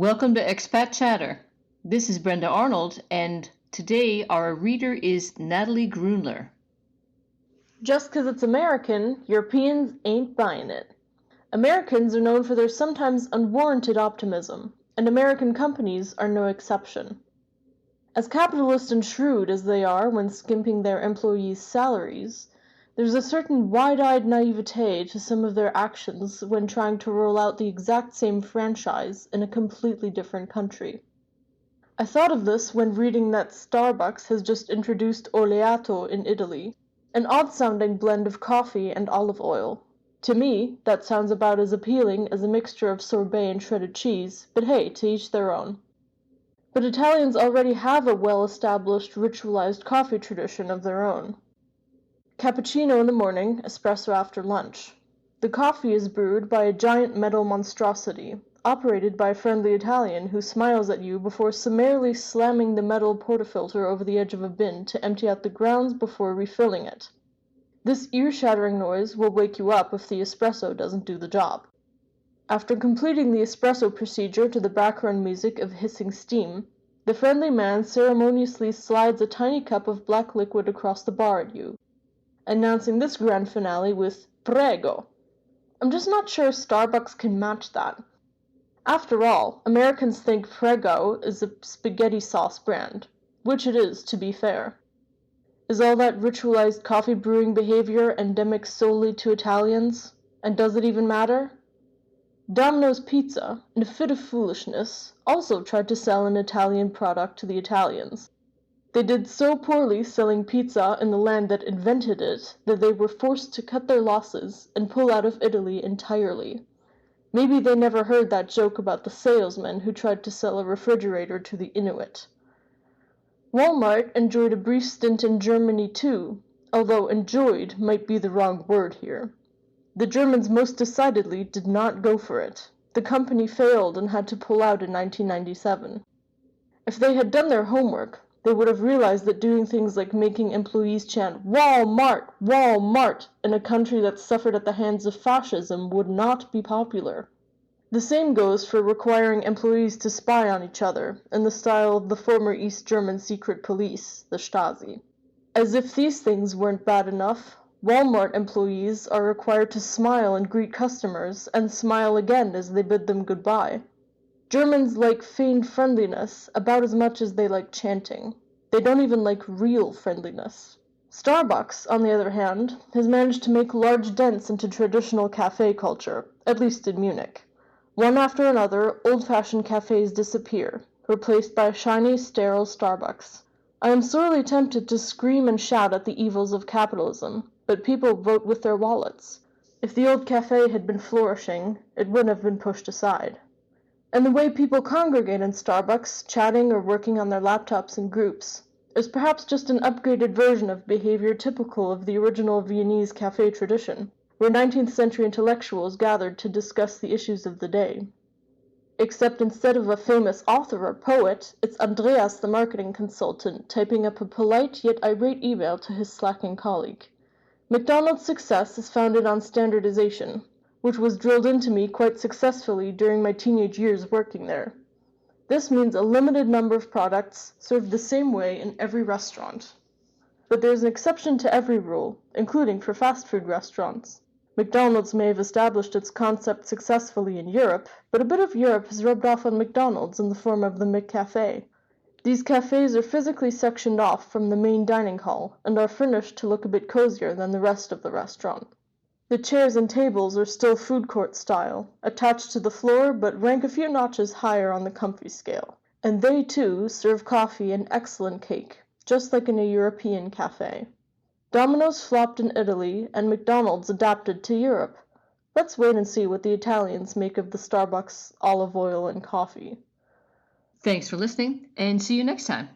Welcome to Expat Chatter. This is Brenda Arnold, and today our reader is Natalie Grunler. Just 'cause it's American, Europeans ain't buying it. Americans are known for their sometimes unwarranted optimism, and American companies are no exception. As capitalist and shrewd as they are when skimping their employees' salaries, there's a certain wide-eyed naivete to some of their actions when trying to roll out the exact same franchise in a completely different country. I thought of this when reading that Starbucks has just introduced Oleato in Italy, an odd-sounding blend of coffee and olive oil. To me, that sounds about as appealing as a mixture of sorbet and shredded cheese, but hey, to each their own. But Italians already have a well-established ritualized coffee tradition of their own. Cappuccino in the morning, espresso after lunch. The coffee is brewed by a giant metal monstrosity, operated by a friendly Italian who smiles at you before summarily slamming the metal portafilter over the edge of a bin to empty out the grounds before refilling it. This ear-shattering noise will wake you up if the espresso doesn't do the job. After completing the espresso procedure to the background music of hissing steam, the friendly man ceremoniously slides a tiny cup of black liquid across the bar at you, announcing this grand finale with "Prego." I'm just not sure Starbucks can match that. After all, Americans think Prego is a spaghetti sauce brand, which it is, to be fair. Is all that ritualized coffee brewing behavior endemic solely to Italians? And does it even matter? Domino's Pizza, in a fit of foolishness, also tried to sell an Italian product to the Italians. They did so poorly selling pizza in the land that invented it that they were forced to cut their losses and pull out of Italy entirely. Maybe they never heard that joke about the salesman who tried to sell a refrigerator to the Inuit. Walmart enjoyed a brief stint in Germany too, although enjoyed might be the wrong word here. The Germans most decidedly did not go for it. The company failed and had to pull out in 1997. If they had done their homework, they would have realized that doing things like making employees chant "Walmart, Walmart" in a country that suffered at the hands of fascism would not be popular. The same goes for requiring employees to spy on each other, in the style of the former East German secret police, the Stasi. As if these things weren't bad enough, Walmart employees are required to smile and greet customers, and smile again as they bid them goodbye. Germans like feigned friendliness about as much as they like chanting. They don't even like real friendliness. Starbucks, on the other hand, has managed to make large dents into traditional cafe culture, at least in Munich. One after another, old-fashioned cafes disappear, replaced by a shiny, sterile Starbucks. I am sorely tempted to scream and shout at the evils of capitalism, but people vote with their wallets. If the old cafe had been flourishing, it wouldn't have been pushed aside. And the way people congregate in Starbucks, chatting or working on their laptops in groups, is perhaps just an upgraded version of behavior typical of the original Viennese cafe tradition, where 19th century intellectuals gathered to discuss the issues of the day. Except instead of a famous author or poet, it's Andreas the marketing consultant typing up a polite yet irate email to his slacking colleague. McDonald's success is founded on standardization, which was drilled into me quite successfully during my teenage years working there. This means a limited number of products served the same way in every restaurant. But there's an exception to every rule, including for fast food restaurants. McDonald's may have established its concept successfully in Europe, but a bit of Europe has rubbed off on McDonald's in the form of the McCafe. These cafes are physically sectioned off from the main dining hall and are furnished to look a bit cozier than the rest of the restaurant. The chairs and tables are still food court style, attached to the floor but rank a few notches higher on the comfy scale. And they, too, serve coffee and excellent cake, just like in a European cafe. Domino's flopped in Italy, and McDonald's adapted to Europe. Let's wait and see what the Italians make of the Starbucks olive oil and coffee. Thanks for listening, and see you next time.